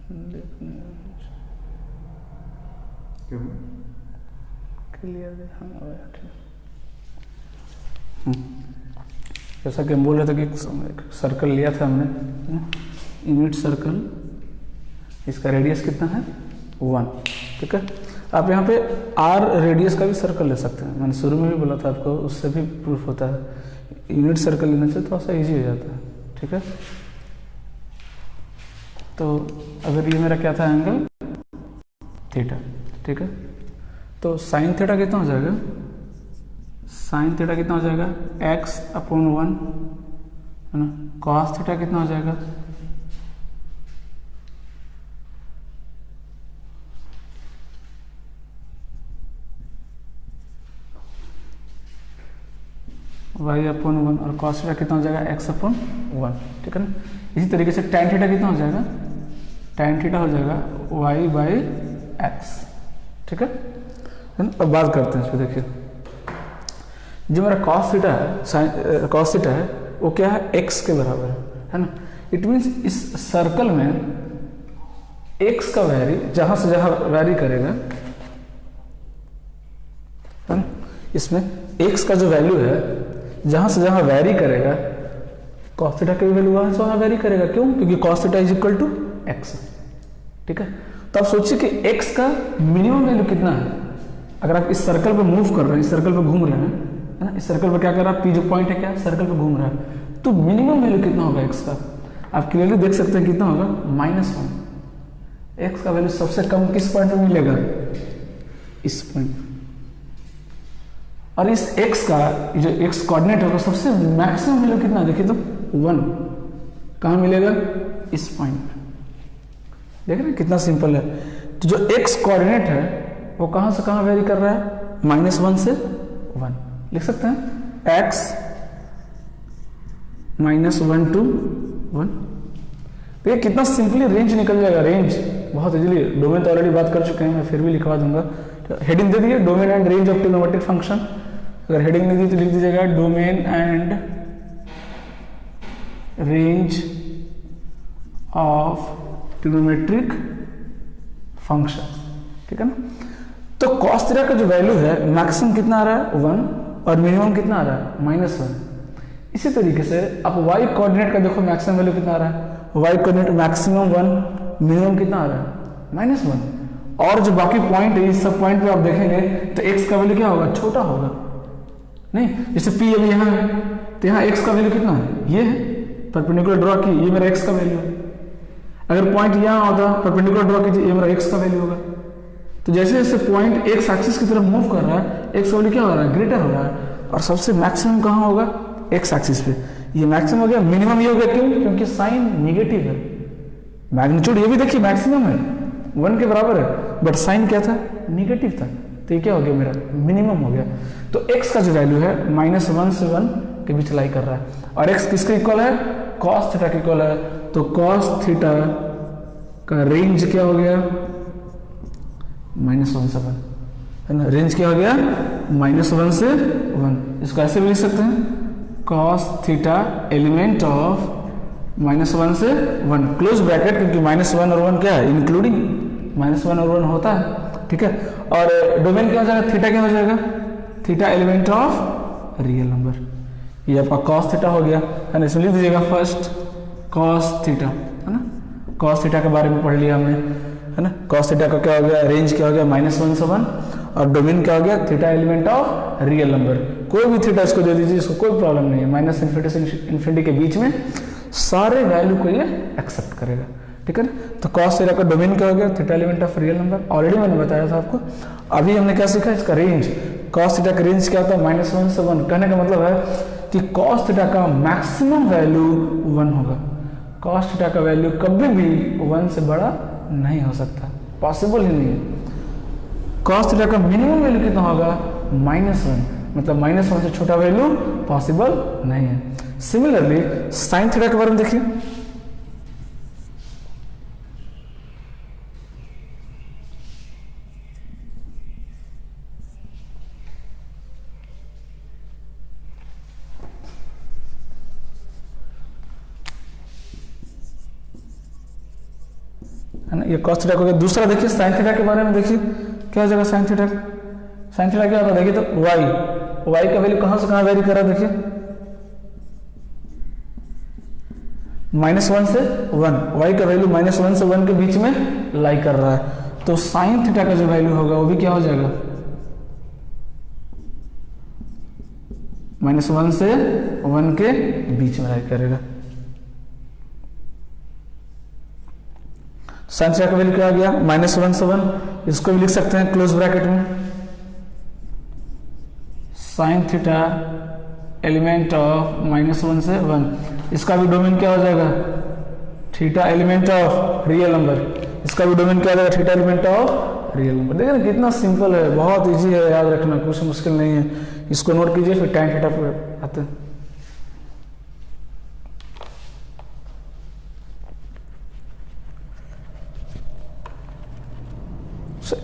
क्यों क्लियर दिखाना। जैसा कि हम बोल रहे थे कि एक सर्कल लिया था हमने, यूनिट सर्कल, इसका रेडियस कितना है 1, ठीक है। आप यहाँ पे आर रेडियस का भी सर्कल ले सकते हैं, मैंने शुरू में भी बोला था आपको, उससे भी प्रूफ होता है। यूनिट सर्कल लेने से थोड़ा सा इजी हो जाता है, ठीक है। तो अगर ये मेरा क्या था एंगल थीटा, ठीक है, तो साइन थीटा कितना हो जाएगा, साइन थीटा कितना हो जाएगा x/1 है ना, कॉस थीटा कितना हो जाएगा y/1 और cos थीटा कितना हो जाएगा x/1, ठीक है ना। इसी तरीके से tan थीटा कितना हो जाएगा, tan थीटा हो जाएगा y/x, ठीक है। अब बात करते हैं इस पर। देखिए जो मेरा cos थीटा है, cos थीटा है वो क्या है x के बराबर है ना। इट मीन्स इस सर्कल में x का वैरी जहां से जहां वैरी करेगा है ना, इसमें x का जो वैल्यू है जहां से जहां वैरी करेगा, cos थीटा की वैल्यू वहां से वहां वैरी करेगा। क्यों? क्योंकि cos theta is equal to x, ठीक है। तो आप सोचिए कि x का मिनिमम वैल्यू कितना है। अगर आप इस सर्कल पे मूव कर रहे हैं, इस सर्कल पे घूम रहे हैं, है ना, इस सर्कल पे क्या कर रहा है, P जो पॉइंट है क्या सर्कल पे घूम रहा है, तो मिनिमम वैल्यू कितना होगा x का, आप क्लियरली देख सकते हैं कितना होगा -1। x का वैल्यू सबसे कम किस पॉइंट पे मिलेगा, इस पॉइंट। और इस x का जो x कोऑर्डिनेट होगा सबसे मैक्सिमम वैल्यू कितना, देखिए तो 1 कहाँ मिलेगा, इस पॉइंट। देख रहे हैं कितना सिंपल है। तो जो x कोऑर्डिनेट है वो कहाँ से कहाँ वेरी कर रहा है, -1 से 1। लिख सकते हैं x -1 to 1। तो ये कितना सिंपली रेंज निकल जाएगा, रेंज बहुत इजीली। डोमेन तो ऑलरेडी बात कर चुके हैं, मैं फिर भी लिखवा दूंगा। तो हेडिंग दे दिए, domain and range of trigonometric function. अगर हेडिंग नहीं दी तो लिख दीजिएगा domain and range of trigonometric function, ठीक है ना। तो cos थीटा का जो वैल्यू है मैक्सिमम कितना आ रहा है 1 और मिनिमम कितना आ रहा है -1। इसी तरीके से आप y कोऑर्डिनेट का देखो मैक्सिमम वैल्यू कितना आ रहा है, y कोऑर्डिनेट मैक्सिमम 1, मिनिमम कितना आ रहा है -1। और जो बाकी पॉइंट है इस सब पॉइंट पे आप देखेंगे तो x का वैल्यू क्या होगा, छोटा होगा। नहीं, जैसे P अभी यहाँ है तो यहाँ x का वैल्यू कितना है, ये है, परपेंडिकुलर ड्रॉ की, ये मेरा x का वैल्यू है। अगर पॉइंट यहाँ होता परपेंडिकुलर ड्रॉ कीजिए, ये मेरा x का वैल्यू होगा। तो जैसे जैसे पॉइंट x एक्सिस की तरफ मूव कर रहा है, x वैल्यू क्या हो रहा है, ग्रेटर हो रहा है। और सबसे मैक्सिमम कहाँ होगा, x एक्सिस पे। ये मैक्सिमम हो गया, मिनिमम ये हो गया। क्यों? क्योंकि साइन निगेटिव है। मैग्नीट्यूड ये भी देखिए मैक्सिमम है, 1 के बराबर है, बट साइन क्या था, निगेटिव था। तो ये क्या हो गया, मेरा मिनिमम हो गया। तो x का जो वैल्यू है -1 से 1 के बीच लाई कर रहा है। और x किसके इक्वल है, cos थीटा के इक्वल है। तो cos थीटा का रेंज क्या हो गया, -1 से 1, है ना। रेंज क्या हो गया, -1 से 1। इसको ऐसे भी लिख सकते हैं, cos थीटा एलिमेंट ऑफ -1 से 1 क्लोज ब्रैकेट, क्योंकि -1 और 1 क्या है, इंक्लूडिंग -1 और 1 होता है, ठीक है। और डोमेन क्या हो जाएगा, थीटा क्या हो जाएगा, theta element of real number. ये आपका cos थीटा हो गया, है ना। इसमें लिख दीजिएगा फर्स्ट cos थीटा, है ना। cos थीटा के बारे में पढ़ लिया हमने, है ना। cos थीटा का क्या हो गया, रेंज क्या हो गया, -1 से 1, और डोमेन क्या हो गया, theta element of real number. कोई भी थीटा इसको दे दीजिए, इसको कोई प्रॉब्लम नहीं है। -∞ से इन्फिनिटी के बीच में सारे वैल्यू को ये एक्सेप्ट करेगा, ठीक है ना। तो cos थीटा का डोमेन क्या हो गया, theta element of real number. Already मैंने बताया था आपको। अभी हमने क्या सीखा, इसका रेंज। cos थीटा का रेंज क्या होता है, -1 से 1। कहने का मतलब है कि cos थीटा का मैक्सिमम वैल्यू 1 होगा। cos थीटा का वैल्यू कभी भी 1 से बड़ा नहीं हो सकता, पॉसिबल ही नहीं है। cos थीटा का मिनिमम वैल्यू कितना होगा, -1, मतलब -1 से छोटा वैल्यू पॉसिबल नहीं है। सिमिलरली sin थीटा के बारे में देखिए। है ना, ये cos थीटा हो गया। दूसरा देखिए sin थीटा के बारे में, देखिए क्या हो जाएगा sin थीटा। sin थीटा क्या होता है देखिए, तो y का वैल्यू कहाँ से कहाँ वेरी कर रहा है, देखिए -1 से 1, y का वैल्यू -1 से 1 के बीच में लाई कर रहा है, तो sin थीटा का जो वैल्यू होगा वो भी क्या हो जाएगा, -1 से 1 के बीच में लाई करेगा। sin थीटा का वैल्यू क्या आ गया, -1 से 1, इसको भी लिख सकते हैं क्लोज ब्रैकेट में, sin थीटा एलिमेंट ऑफ -1 से 1, इसका भी डोमेन क्या हो जाएगा, theta element of real number, इसका भी डोमेन क्या हो जाएगा, theta element of real number. देखिए ना कितना सिंपल है, बहुत इजी है याद रखना, कुछ मुश्किल नहीं है। इसको नोट कीजिए, फिर tan थीटा पे आते हैं।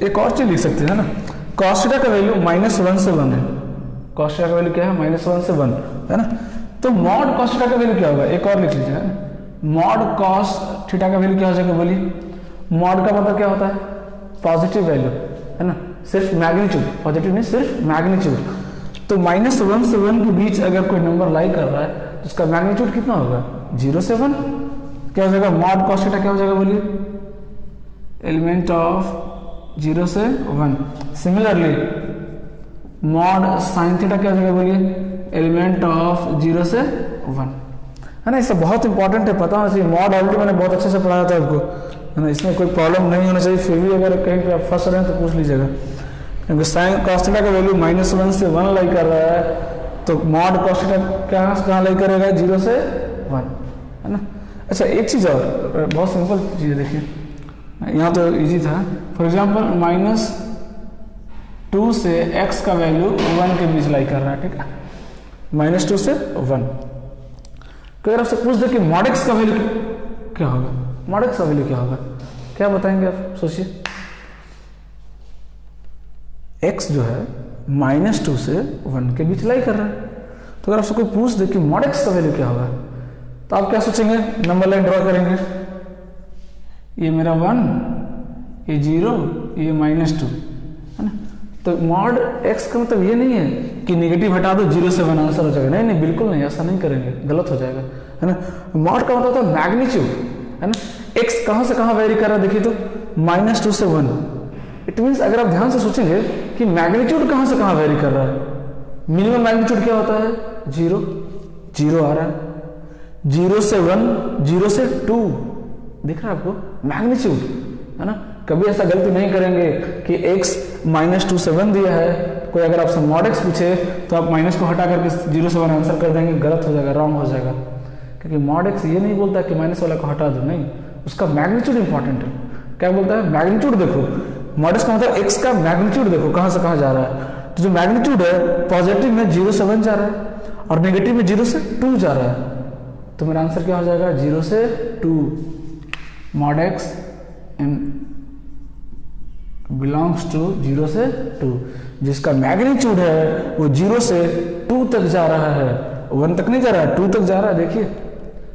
एक और चीज लिख सकते हैं ना, cos थीटा का वैल्यू -1 से 1 है, cos थीटा का वैल्यू क्या है, -1 से 1 है ना, तो मॉड cos थीटा का वैल्यू क्या होगा, एक और लिख लीजिए, मॉड cos थीटा का वैल्यू क्या हो जाएगा, बोलिए। मॉड का मतलब क्या होता है, पॉजिटिव वैल्यू है ना, सिर्फ मैग्नीट्यूड, पॉजिटिव नहीं सिर्फ मैग्नीट्यूड। तो -1 से 1 के बीच अगर कोई नंबर लाई कर रहा है तो उसका मैग्नीट्यूड कितना होगा, 0 से 1, क्या हो जाएगा, मॉड cos थीटा क्या हो जाएगा, बोलिए, एलिमेंट ऑफ 0 से 1। सिमिलरली मॉड sin थीटा क्या हो जाएगा, बोलिए, एलिमेंट ऑफ 0 से 1, है ना। इससे बहुत इंपॉर्टेंट है, पता होना चाहिए। मॉड ऑलरेडी मैंने बहुत अच्छे से पढ़ाया था आपको, है ना, इसमें कोई प्रॉब्लम नहीं होना चाहिए। फिर भी अगर कहीं पे आप फंस रहे हैं तो पूछ लीजिएगा, क्योंकि sin cos थीटा का वैल्यू -1 से 1 लाई कर रहा है, तो मॉड cos थीटा कहाँ से कहाँ लाई करेगा, 0 से 1, है ना। अच्छा एक चीज़ और, बहुत सिंपल चीज़ है, देखिए यहाँ तो इजी था। फॉर एग्जाम्पल -2 से x का वैल्यू 1 के बीच लाई कर रहा है, ठीक है, -2 से 1। तो अगर आपसे पूछ दे कि मॉड x का वैल्यू क्या होगा, मॉड x का वैल्यू क्या होगा, क्या बताएंगे आप, सोचिए। x जो है -2 से 1 के बीच लाई कर रहा है, तो अगर आपसे कोई पूछ दे कि मॉड x का वैल्यू क्या होगा, तो आप क्या सोचेंगे, नंबर लाइन ड्रॉ करेंगे, ये मेरा 1, ये 0, ये -2, है ना। तो मॉड x का मतलब ये नहीं है कि नेगेटिव हटा दो 0 से 1 आंसर हो जाएगा, नहीं नहीं बिल्कुल नहीं, ऐसा नहीं करेंगे, गलत हो जाएगा, है ना। मॉड का मतलब होता है मैग्नीट्यूड, है ना। x कहाँ से कहाँ वेरी कर रहा है, देखिए तो -2 से 1, इट मीन्स अगर आप ध्यान से सोचेंगे कि मैग्नीट्यूड कहाँ से कहाँ वेरी कर रहा है, मिनिमम मैग्नीट्यूड क्या होता है, 0 आ रहा है, 0 से 1, 0 से 2, दिख रहा है आपको मैग्नीट्यूड, है ना। कभी ऐसा गलती नहीं करेंगे कि x -2 से 1 दिया है, कोई अगर आपसे मॉड x पूछे तो आप माइनस को हटा करके 0 से 1 आंसर कर देंगे, गलत हो जाएगा, रॉन्ग हो जाएगा, क्योंकि मॉड x ये नहीं बोलता कि माइनस वाला को हटा दो, नहीं, उसका मैग्नीट्यूड इंपॉर्टेंट है। क्या बोलता है, मैग्नीट्यूड देखो, मॉड x का मतलब x का मैग्नीट्यूड देखो कहाँ से कहाँ जा रहा है, तो जो मैग्नीट्यूड है पॉजिटिव में 0 से 1 जा रहा है और नेगेटिव में 0 से 2 जा रहा है, तो मेरा आंसर क्या हो जाएगा, 0 से 2, मॉड x बिलोंग्स टू 0 से 2, जिसका मैग्नीट्यूड है वो 0 से 2 तक जा रहा है, 1 तक नहीं जा रहा है, 2 तक जा रहा है, देखिए।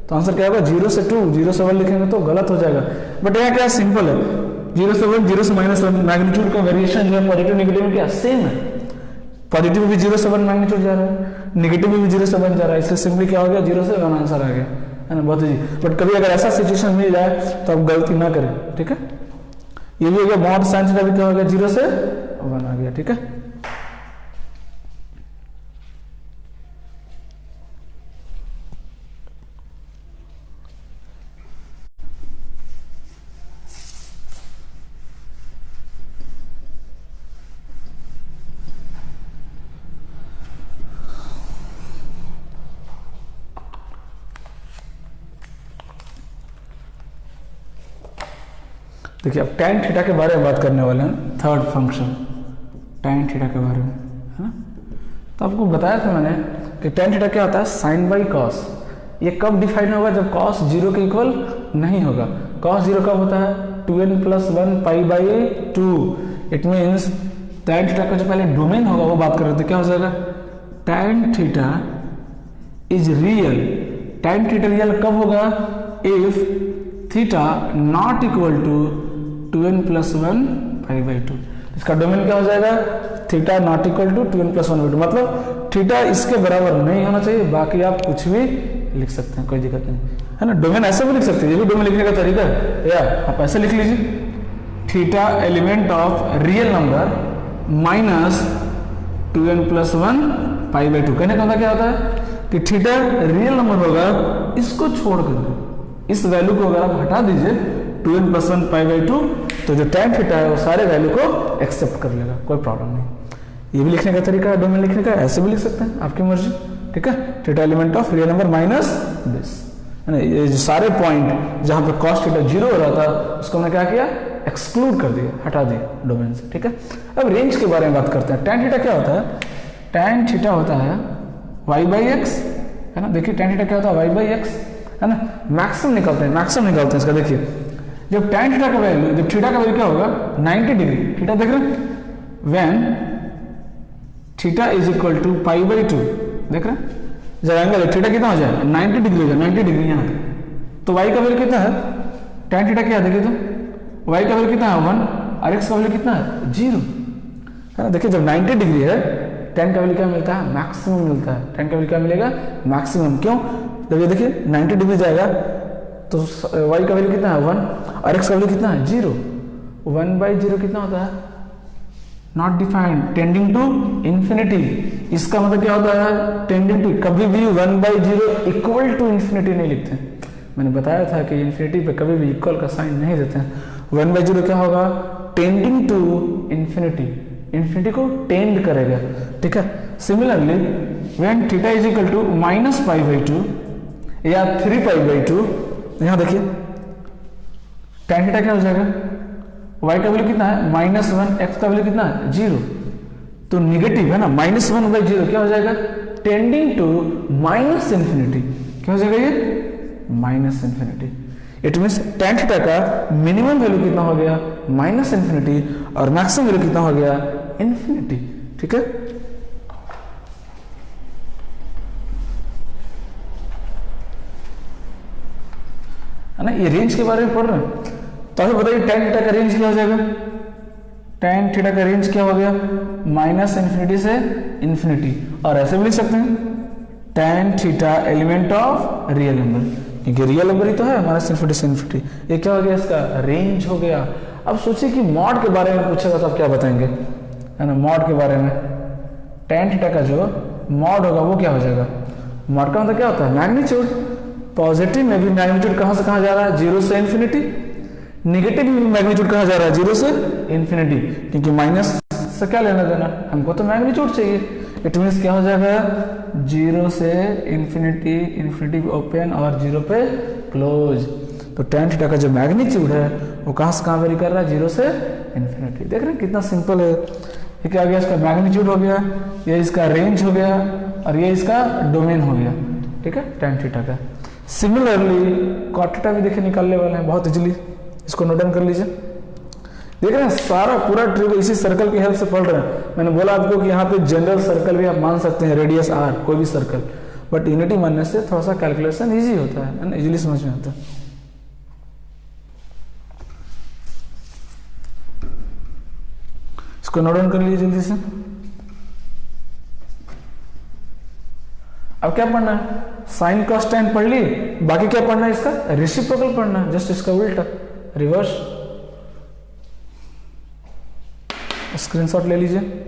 तो आंसर क्या होगा, 0 से 2, 0 से 1 लिखेंगे तो गलत हो जाएगा, बट यहाँ क्या सिंपल है, 0 से 1, 0 से -1, मैग्नीट्यूड का वेरिएशन जो है पॉजिटिव नेगेटिव में क्या सेम है, पॉजिटिव में भी 0 से 1 मैग्नीट्यूड जा रहा है, नेगेटिव में भी 0 से 1 जा रहा है, इसलिए सिंपली क्या हो गया, 0 से 1 आंसर आ गया, है ना, बहुत इजी। बट कभी अगर ऐसा सिचुएशन मिल जाए तो आप गलती ना करें, ठीक है। ये भी हो गया, मॉड sin थीटा भी क्या हो गया, 0 से 1 आ गया, ठीक है। देखिए अब tan थीटा के बारे में बात करने वाले हैं, थर्ड फंक्शन tan थीटा के बारे में, है ना। तो आपको बताया था मैंने कि tan थीटा क्या होता है, sin बाई cos। ये कब डिफाइन होगा, जब cos 0 के इक्वल नहीं होगा। cos 0 कब होता है, 2n + 1 pi by 2। It means tan theta का जो पहले डोमेन होगा वो बात कर रहे थे, क्या हो जाएगा, tan theta is real. tan theta real कब होगा, if theta not equal to 2n plus 1 pi by 2। इसका डोमेन क्या हो जाएगा, theta not equal to 2n plus 1 by 2, मतलब थीटा इसके बराबर नहीं होना चाहिए, बाकी आप कुछ भी लिख सकते हैं, कोई दिक्कत नहीं है ना। डोमेन ऐसे भी लिख सकते हैं, ये भी डोमेन लिखने का तरीका है, या आप ऐसे लिख लीजिए, theta element of real number minus 2n plus 1 pi by 2। कहने का मतलब क्या होता है कि थीटा रियल नंबर होगा, इसको छोड़कर इस वैल्यू को अगर आप हटा दीजिए 2n प्लस 1 पाई बाई 2, तो जो tan थीटा है वो सारे वैल्यू को एक्सेप्ट कर लेगा, कोई प्रॉब्लम नहीं। ये भी लिखने का तरीका है डोमेन लिखने का, ऐसे भी लिख सकते हैं, आपकी मर्जी, ठीक है। Theta element of real number minus this, है ना। ये जो सारे पॉइंट जहां पे cos थीटा 0 हो रहा था उसको हमने क्या किया, एक्सक्लूड कर दिया, हटा दिया डोमेन से, ठीक है। अब रेंज के बारे में बात करते हैं। tan थीटा क्या होता है, tan थीटा होता है y बाई एक्स, है ना। देखिए tan थीटा क्या होता है, y बाई एक्स, है ना। मैक्सिमम निकालते हैं इसका। देखिए जब tan थीटा का वैल्यू, जब थीटा का वैल्यू क्या होगा 90 डिग्री, थीटा देख रहे हैं, when theta is equal to pi by 2, देख रहे हैं, जब एंगल थीटा कितना हो जाए 90 डिग्री हो जाए, 90 डिग्री यहाँ तो y का वैल्यू कितना है, tan थीटा क्या है देखिए, तो y का वैल्यू कितना है 1 और x का वैल्यू कितना है 0, है ना। देखिए जब 90 डिग्री है tan का वैल्यू क्या मिलता है, मैक्सिमम मिलता है। tan का वैल्यू क्या मिलेगा, मैक्सिमम। क्यों, जब ये देखिए 90 डिग्री जाएगा तो y का वैल्यू कितना है 1 और x का वैल्यू कितना है 0। 1 बाई 0 कितना होता है, not defined, tending to infinity. इसका मतलब क्या होता है, टेंडिंग टू। कभी भी 1 बाई 0 इक्वल टू इन्फिनिटी नहीं लिखते हैं, मैंने बताया था कि इन्फिनिटी पे कभी भी इक्वल का साइन नहीं देते हैं। 1 बाई 0 क्या होगा, टेंडिंग टू इन्फिनिटी, इन्फिनिटी को टेंड करेगा, ठीक है। Similarly when theta is equal to minus pi by 2 या 3 पाई बाई 2, यहां देखिए tan थीटा क्या हो जाएगा, y का वैल्यू कितना है -1, x का वैल्यू कितना है 0, तो निगेटिव है ना, -1 बाई 0 क्या हो जाएगा, टेंडिंग टू माइनस इन्फिनिटी। क्या हो जाएगा ये, minus infinity. It means tan theta का मिनिमम वैल्यू कितना हो गया, माइनस इन्फिनिटी, और मैक्सिमम वैल्यू कितना हो गया, इन्फिनिटी, ठीक है। है ना, ये रेंज के बारे में पढ़ रहे हैं, तो अभी बताइए tan थीटा का रेंज क्या हो जाएगा, tan थीटा का रेंज क्या हो गया, माइनस इन्फिनिटी से इन्फिनिटी। और ऐसे भी लिख सकते हैं tan theta element of real number, क्योंकि रियल नंबर ही तो है, माइनस इन्फिनिटी से इन्फिनिटी। ये क्या हो गया, इसका रेंज हो गया। अब सोचिए कि मॉड के बारे में पूछेगा तो आप क्या बताएंगे, है ना। मॉड के बारे में tan थीटा का जो मॉड होगा वो क्या हो जाएगा, मॉड का मतलब क्या होता है, मैग्नीट्यूड। पॉजिटिव में भी मैग्नीट्यूड कहां से कहां जा रहा है, 0 से इन्फिनिटी। निगेटिव में भी मैग्नीट्यूड कहां जा रहा है, 0 से इन्फिनिटी, क्योंकि माइनस से क्या लेना देना, हमको तो मैग्नीट्यूड चाहिए। इट मीन्स क्या हो जाएगा, 0 से इन्फिनिटी, इन्फिनिटी ओपन और 0 पे क्लोज। तो tan थीटा का जो मैग्नीट्यूड है वो कहां से कहां वेरी कर रहा है, 0 से इन्फिनिटी। देख रहे हैं कितना सिंपल है। ये क्या हो गया, इसका मैग्नीट्यूड हो गया, ये इसका रेंज हो गया, और ये इसका डोमेन हो गया, ठीक है, tan थीटा का। सिमिलरली cot थीटा भी देखिए निकालने वाले हैं बहुत इजीली, इसको नोट डाउन कर लीजिए। देख रहे हैं सारा पूरा ट्रिक इसी सर्कल की हेल्प से पढ़ रहे हैं। मैंने बोला आपको कि यहाँ पे जनरल सर्कल भी आप मान सकते हैं, रेडियस r, कोई भी सर्कल, बट यूनिटी मानने से थोड़ा सा कैलकुलेशन इजी होता है ना, इजीली समझ में आता है। इसको नोट डाउन कर लीजिए जल्दी से। अब क्या पढ़ना है, साइन कॉस tan पढ़ लिए, बाकी क्या पढ़ना है, इसका रेसिप्रोकल पढ़ना है, जस्ट इसका उल्टा, रिवर्स। स्क्रीनशॉट ले लीजिए।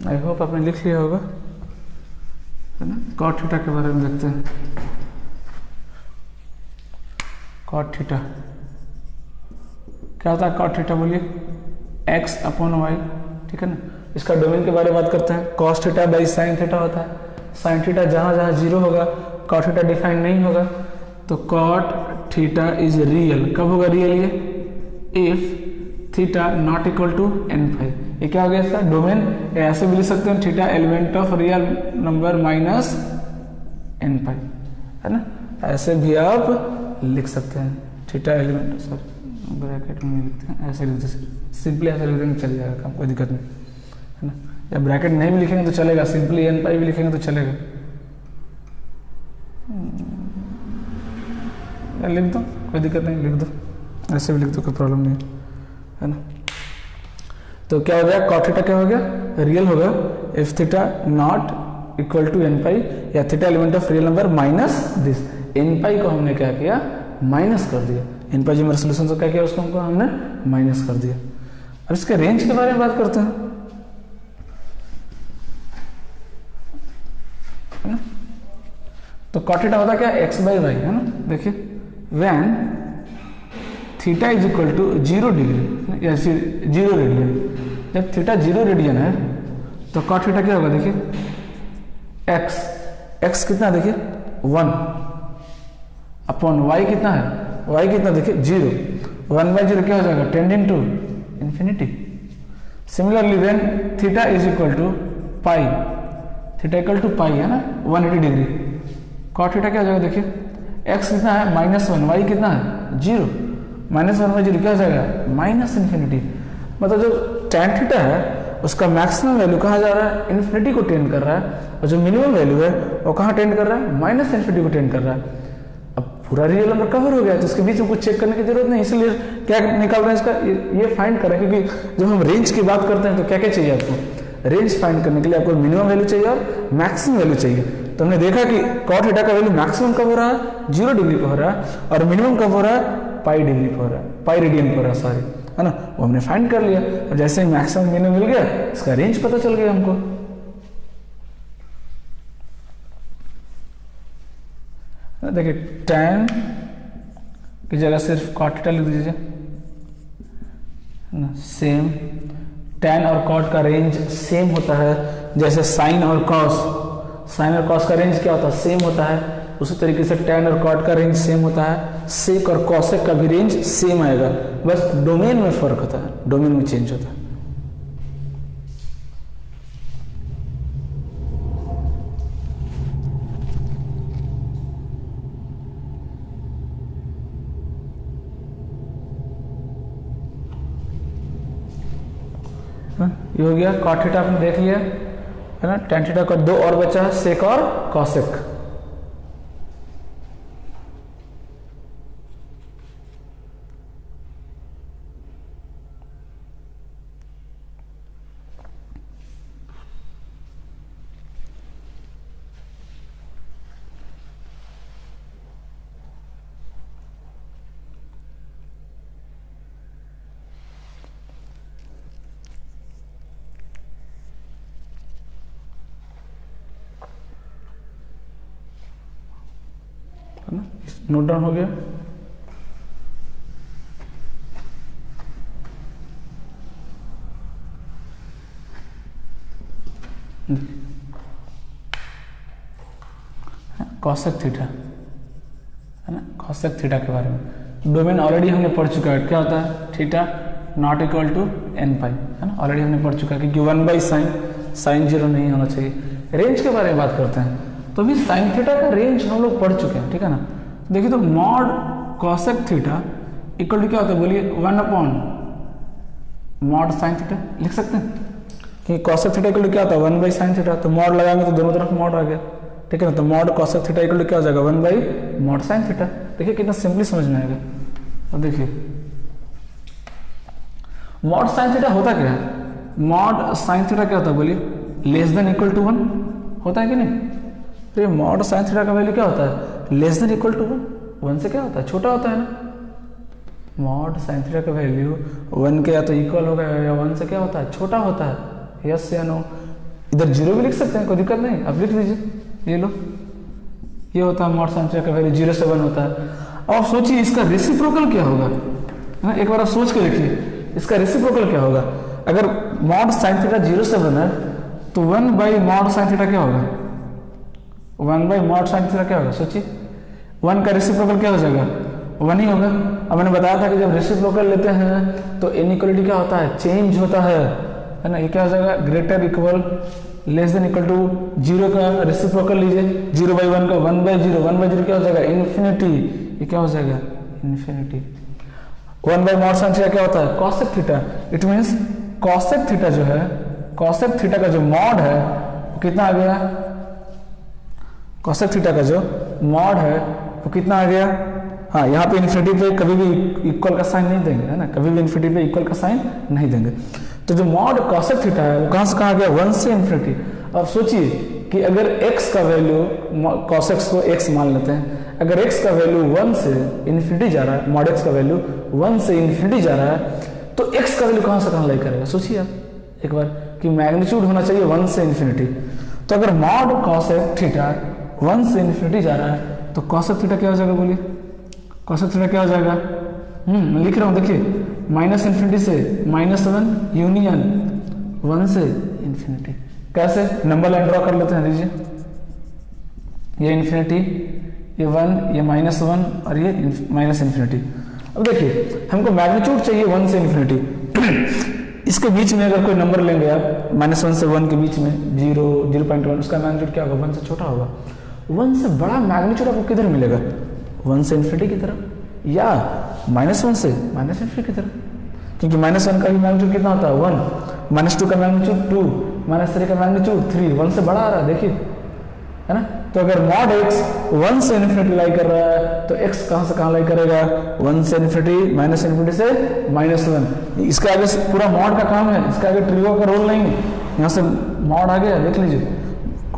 आई होप आपने लिख लिया होगा, है ना। cot थीटा के बारे में देखते हैं। cot थीटा क्या होता है, cot थीटा बोलिए, x अपॉन वाई, ठीक है ना। इसका डोमेन के बारे में बात करते हैं। cos theta by sine theta होता है। साइन थीटा जहां जहां 0 होगा कॉट थीटा डिफाइन नहीं होगा, तो कॉट थीटा इज रियल। कब होगा रियल ये? If theta not equal to n pi. ये क्या हो गया इसका डोमेन? ऐसे भी लिख सकते हैं theta element of real number minus n pi, है ना, ऐसे भी आप लिख सकते हैं थीटा एलिमेंट, सॉरी ब्रैकेट में लिखते हैं, ऐसे लिखते हैं, सिंपली ऐसे लिख देंगे चल जाएगा काम, कोई दिक्कत नहीं, है ना। या ब्रैकेट नहीं भी लिखेंगे तो चलेगा, सिंपली n पाई भी लिखेंगे तो चलेगा। लिख दो, कोई दिक्कत नहीं, लिख दो, ऐसे भी लिख दो, कोई प्रॉब्लम नहीं है ना। तो क्या हो गया? कॉट थीटा क्या हो गया? रियल हो गया if theta not equal to n pi, या theta element of real number minus this. n pi को हमने क्या किया? माइनस कर दिया। n पाई जो मेरा सोल्यूशन से क्या किया उसको हमने माइनस कर दिया। अब इसके रेंज के बारे में बात करते हैं, है ना। तो कॉट थीटा होता क्या? x बाई वाई, है ना। देखिए when theta is equal to 0 degree या 0 रेडियन, जब थीटा 0 रेडियन है तो कॉट थीटा क्या होगा? देखिए x कितना? देखिए 1 अपॉन y कितना है? y कितना? देखिए 0, 1/0 क्या हो जाएगा? Tending to infinity. Similarly when theta is equal to pi, theta equal to pi, है ना, 180 डिग्री, कॉट थीटा क्या हो जाएगा? देखिए x कितना है? -1, y कितना है? 0, -1/0 क्या हो जाएगा? Minus infinity. मतलब जो tan थीटा है उसका मैक्सिमम वैल्यू कहाँ जा रहा है? इन्फिनिटी को टेंड कर रहा है, और जो मिनिमम वैल्यू है वो कहाँ टेंड कर रहा है? माइनस इन्फिनिटी को टेंड कर रहा है। अब पूरा रियल नंबर कवर हो गया तो उसके बीच में कुछ चेक करने की जरूरत नहीं, इसलिए क्या निकाल रहे हैं इसका? ये फाइंड करें, क्योंकि जब हम रेंज की बात करते हैं तो क्या क्या चाहिए आपको? रेंज फाइंड करने के लिए आपको मिनिमम वैल्यू चाहिए और मैक्सिमम वैल्यू चाहिए। तो हमने देखा कि कॉट थीटा का वैल्यू मैक्सिमम कब हो रहा है? 0 डिग्री पे हो रहा है, और मिनिमम कब हो रहा है? पाई डिग्री पे हो रहा है, पाई रेडियन पे हो रहा है, सॉरी, है ना। वो हमने फाइंड कर लिया, और जैसे ही मैक्सिमम मिनिमम मिल गया इसका रेंज पता चल गया हमको। देखिए tan की जगह सिर्फ कॉट थीटा लिख दीजिए ना, सेम tan और कॉट का रेंज सेम होता है, जैसे साइन और कॉस, साइन और कॉस का रेंज क्या होता है? सेम होता है। उसी तरीके से tan और कॉट का रेंज सेम होता है, सेक और कॉसेक का भी रेंज सेम आएगा, बस डोमेन में फर्क होता है, डोमेन में चेंज होता है। ये हो गया कॉट थीटा, आपने देख लिया, है ना। tan थीटा का 2 और बचा है, सेक और कॉसेक। नोट डाउन हो गया। कॉसेक थीटा, है ना, कॉसेक थीटा के बारे में डोमेन ऑलरेडी हमने पढ़ चुका है। क्या होता है? Theta not equal to n pi, है ना, ऑलरेडी हमने पढ़ चुका है, क्योंकि 1/sin, साइन 0 नहीं होना चाहिए। रेंज के बारे में बात करते हैं, तो भी साइन थीटा का रेंज हम लोग पढ़ चुके हैं, ठीक है ना। देखिए तो mod cosec theta equal to क्या होता है? बोलिए 1 अपॉन मॉड साइन थीटा लिख सकते हैं, कि कॉसेक थीटा इक्वल टू क्या होता है? 1/sin theta. तो मॉड लगाएंगे तो दोनों तरफ मॉड आ गया, ठीक है ना। तो mod cosec theta equal to क्या हो जाएगा? 1/मॉड साइन थीटा। देखिए कितना सिंपली समझ में आएगा। अब देखिए मॉड साइन थीटा होता क्या है? मॉड साइन थीटा क्या होता है? बोलिए लेस देन इक्वल टू 1 होता है कि नहीं? तो ये मॉड साइन थीटा का वैल्यू क्या होता है? लेस देन इक्वल टू 1 से क्या होता है? छोटा होता है ना। मॉड साइन थीटा का वैल्यू 1 के या तो इक्वल होगा या 1 से क्या होता है? छोटा होता है। यस या नो? इधर 0 भी लिख सकते हैं, कोई दिक्कत नहीं, अब लिख लीजिए। ये लो, ये होता है मॉड साइन थीटा का वैल्यू 0 से 1 होता है। अब आप सोचिए इसका रेसिप्रोकल क्या होगा, है ना। एक बार आप सोच के देखिए इसका रेसिप्रोकल क्या होगा। अगर मॉड साइन थीटा 0 से 1 है तो 1/मॉड साइन थीटा क्या होगा? 1 बाई मॉड साइन थीटा क्या होगा, सोचिए 1 का रेसिप्रोकल क्या हो जाएगा, 1 ही होगा। अब मैंने बताया था कि जब रेसिप्रोकल लेते हैं तो इनइक्वालिटी क्या होता है, चेंज होता है ना। ये क्या हो जाएगा, greater equal less than equal to 0 का रेसिप्रोकल लीजिए, 0 बाई 1 का 1 बाई 0, 1 बाई 0 क्या हो जाएगा, इन्फिनिटी। ये क्या हो जाएगा, infinity. 1 by mod sine theta क्या होता है, cosec theta. It means cosec theta जो है, कॉसेक थीटा का जो मॉड है वो कितना आ गया, कॉसेक थीटा का जो मॉड है वो कितना आ गया। हाँ, यहाँ पे इन्फिनिटी पे कभी भी इक्वल का साइन नहीं देंगे, है ना, कभी भी इन्फिनिटी पे इक्वल का साइन नहीं देंगे। तो जो मॉड कॉसेक थीटा है वो कहाँ से कहाँ गया, 1 से इन्फिनिटी। अब सोचिए कि अगर x का वैल्यू, कॉसेक्स को x मान लेते हैं, अगर x का वैल्यू 1 से इन्फिनिटी जा रहा है, मॉड x का वैल्यू 1 से इन्फिनिटी जा रहा है, तो x का वैल्यू कहाँ से कहाँ लाई करेगा। सोचिए आप एक बार कि मैग्नीट्यूड होना चाहिए 1 से इन्फिनिटी। तो अगर मॉड कॉसेक थीटा 1 से इन्फिनिटी जा रहा है तो कॉसेक थीटा क्या हो जाएगा, बोलिए कॉसेक थीटा क्या हो जाएगा। मैं लिख रहा हूँ, देखिए माइनस इन्फिनिटी से -1 यूनियन 1 से इन्फिनिटी। कैसे, नंबर लाइन ड्रॉ कर लेते हैं, लीजिए ये इन्फिनिटी, ये 1, ये -1 और ये माइनस इन्फिनिटी। अब देखिए हमको मैग्नीट्यूड चाहिए 1 से इन्फिनिटी। इसके बीच में अगर कोई नंबर लेंगे आप, -1 से 1 के बीच में 0, 0.1, उसका मैग्नीट्यूड क्या होगा, 1 से छोटा होगा। 1 से बड़ा मैग्नीट्यूड आपको किधर मिलेगा, 1 से इन्फिनिटी की तरफ, या -1 से माइनस इन्फिनिटी की तरफ, क्योंकि -1 का भी मैग्नीट्यूड कितना होता है, 1, -2 का मैग्नीट्यूड 2, -3 का मैग्नीट्यूड 3, 1 से बड़ा आ रहा है, देखिए, है ना। तो अगर मॉड x 1 से इन्फिनिटी लाई कर रहा है तो x कहाँ से कहाँ लाई करेगा, 1 से इन्फिनिटी, माइनस इन्फिनिटी से -1। इसका आगे पूरा मॉड का काम है, इसका आगे ट्रिगो का रोल नहीं है। यहाँ से मॉड आ गया, देख लीजिए,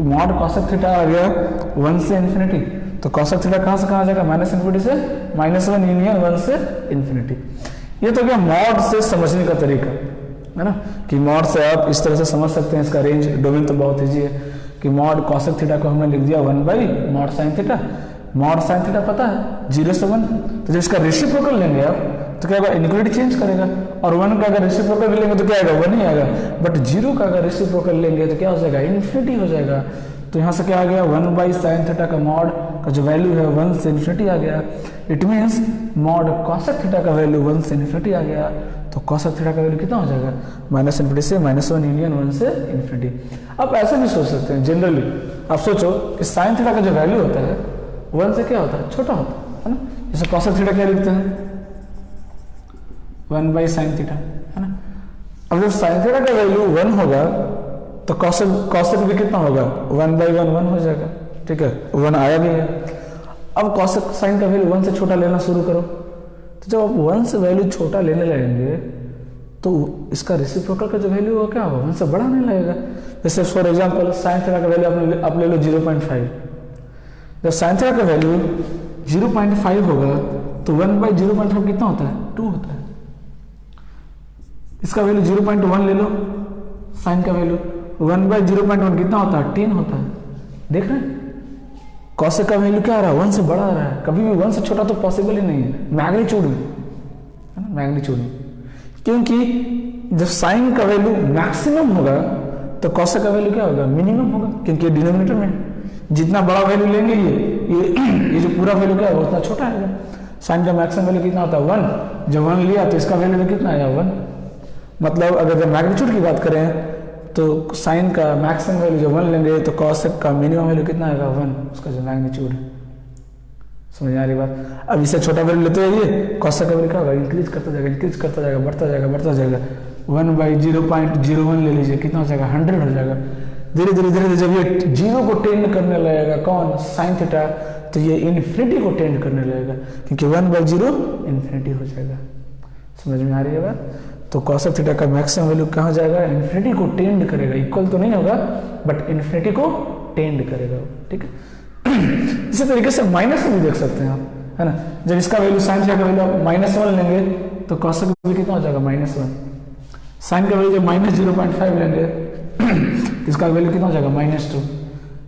मॉड कॉसेक थीटा आ गया 1 से इन्फिनिटी, तो कॉसेक थीटा कहाँ से कहाँ जाएगा, माइनस इन्फिनिटी से -1 यूनियन 1 से इन्फिनिटी। ये तो क्या मॉड से समझने का तरीका है ना, कि मॉड से आप इस तरह से समझ सकते हैं। इसका रेंज डोमेन तो बहुत ईजी है कि मॉड कॉसेक थीटा को हमने लिख दिया 1 by mod sine theta. Mod sine theta पता है 0 से 1, तो जब इसका रेसिप्रोकल लेंगे आप तो क्या होगा, इनइक्वालिटी चेंज करेगा, और 1 का अगर रेसिप्रोकल भी लेंगे तो क्या आएगा, 1 ही आएगा। बट 0 का अगर रेसिप्रोकल लेंगे तो क्या हो जाएगा, इन्फिनिटी हो जाएगा। तो यहाँ से क्या आ गया, 1 बाई साइन थीटा का मॉड का जो वैल्यू है 1 से इन्फिनिटी आ गया। It means mod cosec theta का वैल्यू 1 से इन्फिनिटी आ गया। तो कॉसेक थीटा का वैल्यू कितना हो जाएगा, माइनस इन्फिनिटी से -1 यूनियन 1 से इन्फिनिटी। आप ऐसे भी सोच सकते हैं, जनरली आप सोचो कि साइन थीटा का जो वैल्यू होता है 1 से क्या होता है, छोटा होता है ना। जैसे कॉसेक थीटा क्या लिखते हैं, 1 बाई साइन थीटा, है ना। अब जब साइन थीटा का वैल्यू 1 होगा तो कॉसेक भी कितना होगा, 1 बाई 1 हो जाएगा, ठीक है, 1 आया भी है। अब कॉसेक साइन का वैल्यू 1 से छोटा लेना शुरू करो, तो जब आप 1 से वैल्यू छोटा लेने लगेंगे तो इसका रेसिप्रोकल का जो वैल्यू होगा क्या होगा, 1 से बड़ा नहीं लगेगा। जैसे फॉर एग्जांपल साइन थीटा का वैल्यू आप ले लो 0.5। जब साइन थीटा का वैल्यू 0.5 होगा तो 1 बाई 0.5 कितना होता है, 2 होता है। इसका वैल्यू 0.1 ले लो, साइन का वैल्यू 1 बाई 0.1 कितना होता है, 10 होता है। देख रहे हैं कॉसेक का वैल्यू क्या आ रहा है, 1 से बड़ा आ रहा है। कभी भी 1 से छोटा तो पॉसिबल ही नहीं है, मैग्नीट्यूड में, है ना, मैग्नीट्यूड में। क्योंकि जब साइन का वैल्यू मैक्सिमम होगा तो कॉसेक का वैल्यू क्या होगा, मिनिमम होगा, क्योंकि डिनोमिनेटर में जितना बड़ा वैल्यू लेंगे ये जो पूरा वैल्यू क्या होगा उतना छोटा आएगा। साइन का मैक्सिमम वैल्यू कितना होता है, 1। जब 1 लिया तो इसका वैल्यू कितना आया, 1। मतलब अगर जब मैग्नीट्यूड की बात करें तो साइन का मैक्सिमम वैल्यू जब 1 लेंगे तो कॉसेक का मिनिमम वैल्यू कितना आएगा, 1, उसका जो मैग्नीट्यूड है। समझ आ रही बात। अब इससे छोटा वैल्यू लेते हुए कॉसेक का वैल्यू क्या होगा, इंक्रीज करता जाएगा, इंक्रीज करता जाएगा, बढ़ता जाएगा, बढ़ता जाएगा। 1 बाई 0.01 ले लीजिए, कितना हो जाएगा, 100 हो जाएगा। धीरे धीरे धीरे जब ये 0 को टेंड करने लगेगा, कौन, साइन थीटा, तो ये इन्फिनिटी को टेंड करने लगेगा, क्योंकि 1 बाई 0 इन्फिनिटी हो जाएगा। समझ में आ रही है बात। तो कॉसेक थीटा का मैक्सिमम वैल्यू कहाँ जाएगा, इन्फिनिटी को टेंड करेगा। इक्वल तो नहीं होगा बट इन्फिनिटी को टेंड करेगा, ठीक है। इसी तरीके से माइनस में भी देख सकते हैं आप, है ना। जब इसका वैल्यू साइन थीटा का वैल्यू आप -1 लेंगे तो कॉसेक का वैल्यू कितना हो जाएगा, -1। साइन का वैल्यू जब -0.5 लेंगे तो इसका वैल्यू कितना हो जाएगा, -2।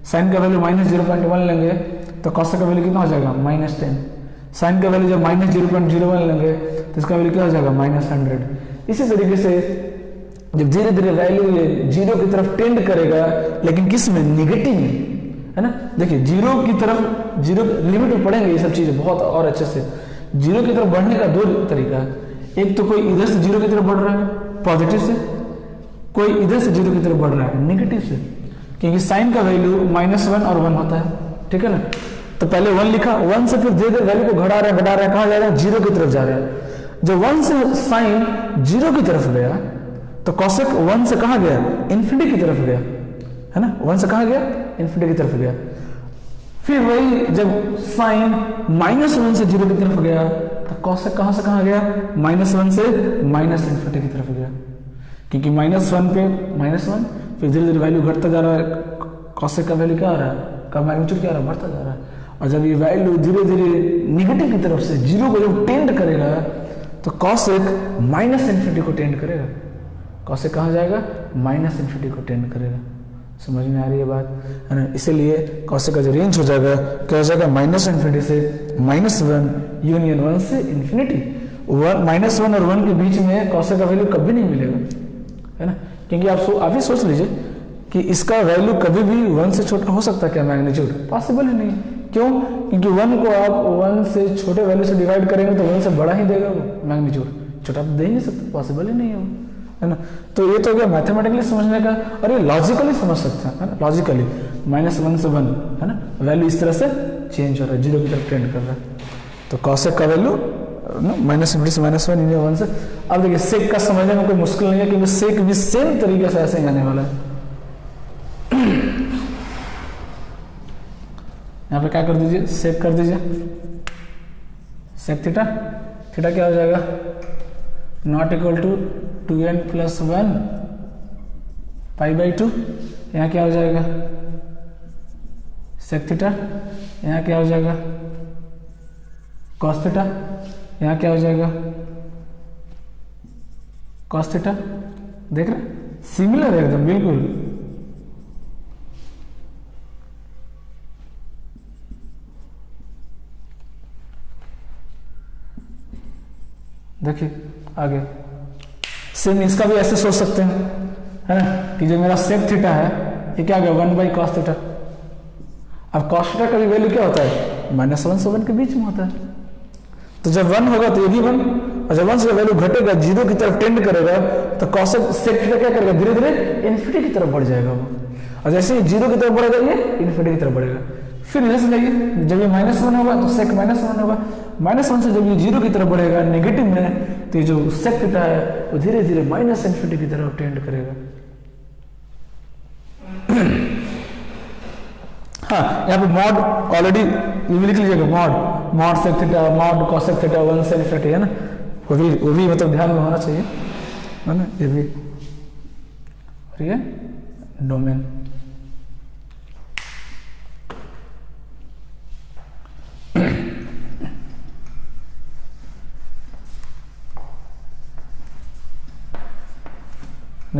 साइन का वैल्यू -0.1 लेंगे तो कॉसेक का वैल्यू कितना हो जाएगा, -10। साइन का वैल्यू जब -0.01 लेंगे तो इसका वैल्यू क्या हो जाएगा, -100। इसी तरीके से जब धीरे धीरे वैल्यू ये 0 की तरफ टेंड करेगा, लेकिन किस में, निगेटिव में, है ना। देखिए जीरो की तरफ, जीरो लिमिट में पढ़ेंगे ये सब चीज़ें बहुत और अच्छे से। जीरो की तरफ बढ़ने का दो तरीका है, एक तो कोई इधर से जीरो की तरफ बढ़ रहा है पॉजिटिव से, कोई इधर से जीरो की तरफ बढ़ रहा है नेगेटिव से, क्योंकि साइन का वैल्यू -1 और 1 होता है, ठीक है ना। तो पहले 1 लिखा, 1 से फिर धीरे धीरे वैल्यू को घटा रहे हैं, कहाँ जा रहा है, जीरो की तरफ जा रहा है। जब 1 से साइन जीरो की तरफ गया तो कॉसेक 1 से कहाँ गया, इन्फिनिटी की तरफ गया, है ना। 1 से कहाँ गया, इन्फिनिटी की तरफ गया। फिर वही जब साइन -1 से जीरो की तरफ गया तो कॉसेक कहाँ से कहाँ गया, -1 से इन्फिनिटी की तरफ गया, क्योंकि -1 पे -1, फिर धीरे धीरे वैल्यू घटता जा रहा है, कॉसेक का वैल्यू क्या आ रहा है, का मैग्नीट्यूड क्या आ रहा है, बढ़ता जा रहा है। और जब ये वैल्यू धीरे धीरे निगेटिव की तरफ से जीरो को जब टेंड करेगा तो कॉसेक -इन्फिनिटी को टेंड करेगा, कॉसेक कहाँ जाएगा, -इन्फिनिटी को टेंड करेगा। समझ में आ रही है बात, है ना। इसीलिए कॉसेक का जो रेंज हो जाएगा क्या हो जाएगा, -इन्फिनिटी से -1 यूनियन 1 से इन्फिनिटी। -1 और 1 के बीच में कॉसेक का वैल्यू कभी नहीं मिलेगा, है ना, क्योंकि आप ही सोच लीजिए कि इसका वैल्यू कभी भी 1 से छोटा हो सकता है क्या, मैग्नीट्यूड पॉसिबल ही नहीं। क्यों, क्योंकि 1 को आप 1 से छोटे वैल्यू से डिवाइड करेंगे तो 1 से बड़ा ही देगा वो मैग्नीट्यूड, छोटा दे ही नहीं सकता, पॉसिबल ही नहीं है वो, है ना। तो ये तो हो गया मैथमेटिकली समझने का, और ये लॉजिकली समझ सकते हैं, है ना, लॉजिकली -1 से 1, है ना, वैल्यू इस तरह से चेंज हो रहा है, जीरो की तरफ टेंड कर रहा है। तो कॉसेक का वैल्यू -1 से -1 से। अब देखिए सेक का समझने में कोई मुश्किल नहीं है, क्योंकि सेक भी सेम तरीके से ऐसे ही आने वाला है। यहाँ पे क्या कर दीजिए, सेक कर दीजिए, सेक थीटा, थीटा क्या हो जाएगा, नॉट इक्वल टू 2n + 1 π/2। यहाँ क्या हो जाएगा, सेक थीटा, यहाँ क्या हो जाएगा, कॉस थीटा, यहाँ क्या हो जाएगा, कॉस थीटा। देख रहे, सिमिलर है एकदम बिल्कुल। देखिए आगे सेम इसका भी ऐसे सोच सकते हैं, है ना, कि जो मेरा सेक थीटा है ये क्या गया, 1/cos थीटा। अब cos थीटा का भी वैल्यू क्या होता है, -1 से 1 के बीच में होता है। तो जब 1 होगा तो ये भी 1, और जब 1 से वैल्यू घटेगा, जीरो की तरफ टेंड करेगा, तो cos सेक थीटा क्या करेगा, धीरे धीरे इन्फिनिटी की तरफ बढ़ जाएगा वो। और जैसे ही जीरो की तरफ बढ़ेगा ये इन्फिनिटी की तरफ बढ़ेगा। फिर इधर से जाइए, जब ये -1 होगा तो सेक -1 होगा, -1 से जब ये जीरो की तरफ बढ़ेगा नेगेटिव में, तो ये जो सेक थीटा है वो धीरे धीरे -इन्फिनिटी की तरफ टेंड करेगा। हाँ, यहाँ पे मॉड ऑलरेडी ये भी लिख लीजिएगा, mod sec theta, mod cos sec theta 1 से इन्फिनिटी, है ना, वो भी मतलब ध्यान में होना चाहिए, है ना, ये भी। और ये डोमेन,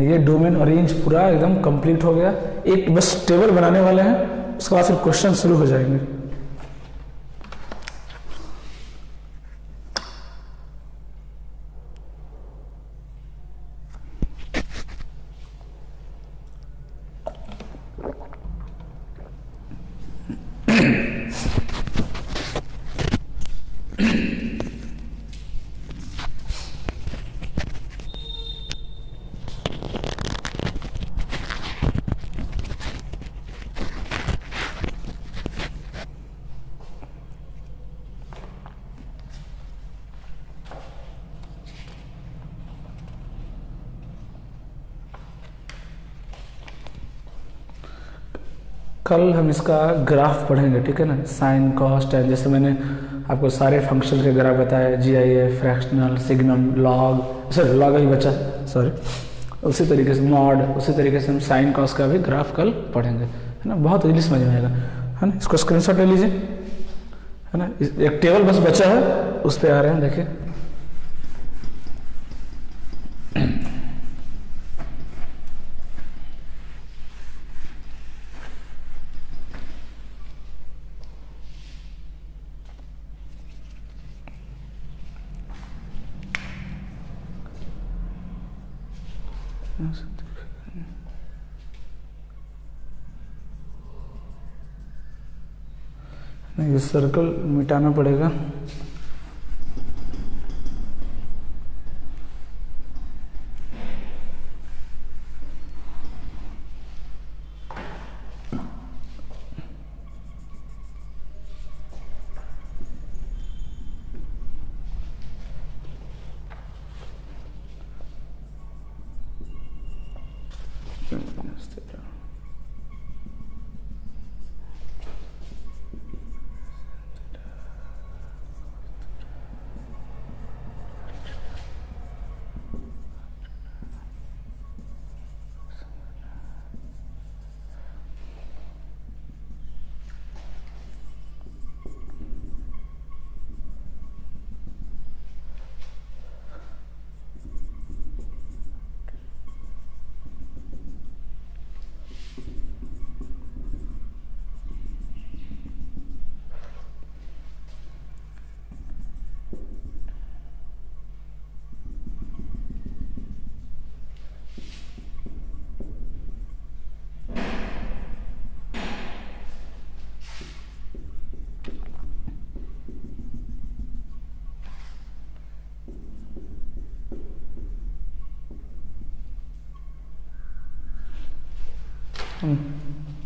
ये डोमेन और रेंज पूरा एकदम कंप्लीट हो गया। एक बस टेबल बनाने वाले हैं, उसके बाद फिर क्वेश्चन शुरू हो जाएंगे। कल हम इसका ग्राफ पढ़ेंगे, ठीक है ना, साइन कॉस टैन, जैसे मैंने आपको सारे फंक्शन के ग्राफ बताया, GIF, fractional, signum, log, sorry log ही बचा, सॉरी, उसी तरीके से मॉड, उसी तरीके से हम साइन कॉस का भी ग्राफ कल पढ़ेंगे, है ना, बहुत इजीली समझ में आएगा, है ना। इसको स्क्रीनशॉट ले लीजिए, है ना, एक टेबल बस बचा है, उस पर आ रहे हैं, देखिए। ये सर्कल मिटाना पड़ेगा।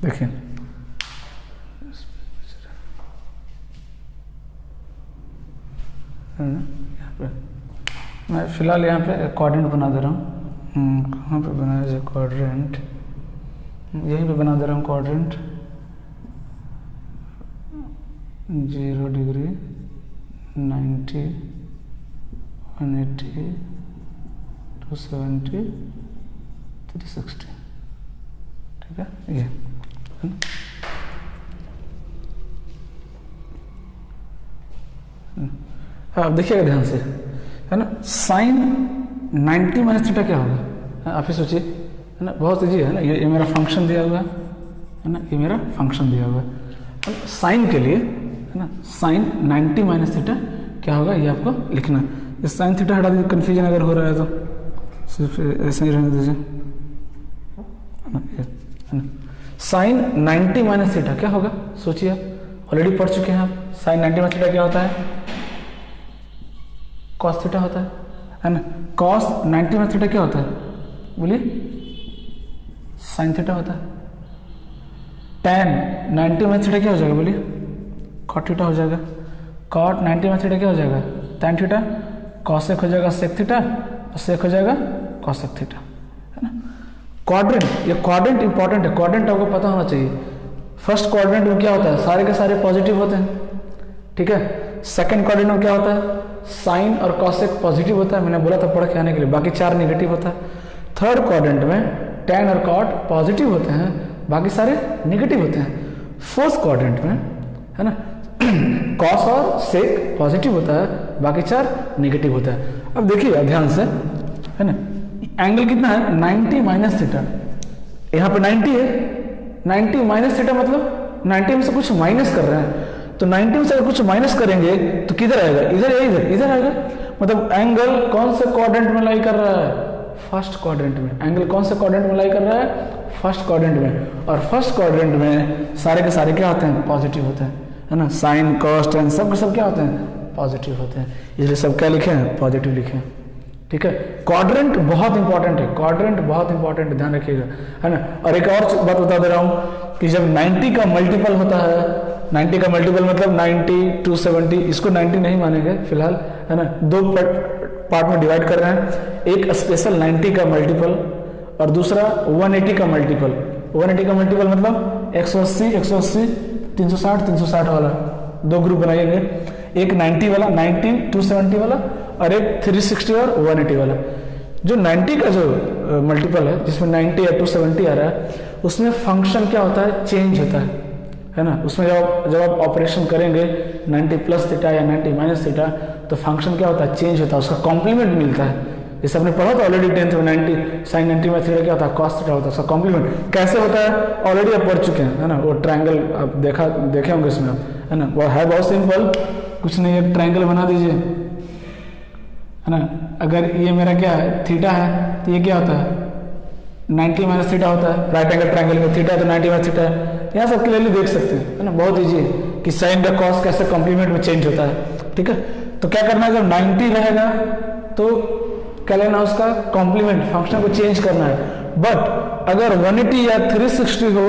देखिए यहाँ पे मैं फिलहाल यहाँ पे क्वाड्रेंट बना दे रहा हूँ। कहाँ पे बनाया जाए क्वाड्रेंट, यहीं पे बना दे रहा हूँ क्वाड्रेंट। 0 डिग्री, 90, 180, 270, 360, ठीक है ये। अब देखिएगा ध्यान से, है ना, साइन 90 माइनस थीटा क्या होगा, आप ही सोचिए, है ना, बहुत इजी है ना। ये मेरा फंक्शन दिया हुआ है ना, ये मेरा फंक्शन दिया हुआ है। साइन के लिए, है ना, साइन 90 माइनस थीटा क्या होगा ये आपको लिखना है। ये साइन थीटा हटा दीजिए, कन्फ्यूजन अगर हो रहा है तो सिर्फ ऐसा ही रहने दीजिए, है ना। साइन 90 माइनस थीटा क्या होगा, सोचिए आप, ऑलरेडी पढ़ चुके हैं आप। साइन 90 माइनस थीटा क्या होता है, कॉस थीटा होता है ना। कॉस 90 माइनस थीटा क्या होता है, बोलिए, साइन थीटा होता है। टेन 90 माइनस थीटा क्या हो जाएगा, बोलिए, कॉट थीटा हो जाएगा। कॉट 90 माइनस थीटा क्या हो जाएगा, टैन थीटा। कॉसेक हो जाएगा सेक थीटा, और सेक हो जाएगा कॉसेक थीटा, है ना। क्वाड्रेंट, ये क्वाड्रेंट इंपॉर्टेंट है, क्वाड्रेंट आपको पता होना चाहिए। फर्स्ट क्वाड्रेंट में क्या होता है, सारे के सारे पॉजिटिव होते हैं, ठीक है। सेकंड क्वाड्रेंट में क्या होता है, साइन और कॉसेक पॉजिटिव होता है, मैंने बोला था पढ़ के आने के लिए, बाकी 4 नेगेटिव होता है। थर्ड क्वाड्रेंट में टैन और कॉट पॉजिटिव होते हैं, बाकी सारे नेगेटिव होते हैं। फोर्थ क्वाड्रेंट में, है ना, कॉस और सेक पॉजिटिव होता है, बाकी 4 नेगेटिव होता है। अब देखिए ध्यान से, है ना, एंगल कितना है, 90 माइनस थीटा। यहाँ पे 90 है, 90 माइनस थीटा मतलब 90 में से कुछ माइनस कर रहे हैं, तो 90 में से अगर कुछ माइनस करेंगे तो किधर आएगा, इधर या इधर, इधर आएगा। मतलब एंगल कौन से क्वाड्रेंट में लाई कर रहा है, फर्स्ट क्वाड्रेंट में। एंगल कौन से क्वाड्रेंट में लाई कर रहा है, फर्स्ट क्वाड्रेंट में। और फर्स्ट क्वाड्रेंट में सारे के सारे क्या होते हैं, पॉजिटिव होते हैं, है ना। साइन कॉस टेन सब के सब क्या होते हैं, पॉजिटिव होते हैं, इसलिए सब क्या लिखे हैं, पॉजिटिव लिखे हैं, ठीक है। क्वाड्रेंट बहुत इंपॉर्टेंट है, क्वाड्रेंट बहुत इंपॉर्टेंट है, ध्यान रखिएगा, है ना। और एक और बात बता दे रहा हूँ कि जब 90 का मल्टीपल होता है, 90 का मल्टीपल मतलब 90, 270, इसको 90 नहीं मानेंगे फिलहाल, है ना। 2 पार्ट में डिवाइड कर रहे हैं, एक स्पेशल 90 का मल्टीपल और दूसरा 180 का मल्टीपल। 180 का मल्टीपल मतलब 180, 180, 360, 360 वाला 2 ग्रुप बनाएंगे, एक 90 वाला, 90, 270 वाला, और एक 360 और 180 वाला। जो 90 का जो मल्टीपल है, जिसमें 90 या 270 आ रहा है, उसमें फंक्शन क्या होता है, चेंज होता है ना। उसमें जब आप ऑपरेशन करेंगे 90 प्लस थीटा या 90 माइनस थीटा, तो फंक्शन क्या होता है, चेंज होता है, उसका कॉम्प्लीमेंट मिलता है। जैसे आपने पढ़ा था ऑलरेडी 10th में, 90 साइन 90 माइनस थीटा क्या होता है, कॉस थीटा होता है, उसका कॉम्प्लीमेंट कैसे होता है ऑलरेडी आप पढ़ चुके हैं, है ना। वो ट्रायंगल आप देखे होंगे इसमें आप, है ना। वो है बहुत सिंपल, कुछ नहीं, एक ट्रायंगल बना दीजिए, है ना। अगर ये मेरा क्या है, थीटा है, तो ये क्या होता है, 90 माइनस थीटा होता है। राइट एंगल ट्रायंगल में थीटा तो 90 माइनस थीटा है, यहाँ सब क्लियरली देख सकते हैं, है ना, बहुत ईजी है। कि साइन का कॉस कैसे कॉम्प्लीमेंट में चेंज होता है, ठीक है। तो क्या करना है, जब 90 रहेगा तो क्या लेना, उसका कॉम्प्लीमेंट फंक्शन को चेंज करना है। बट अगर 180 या 360 हो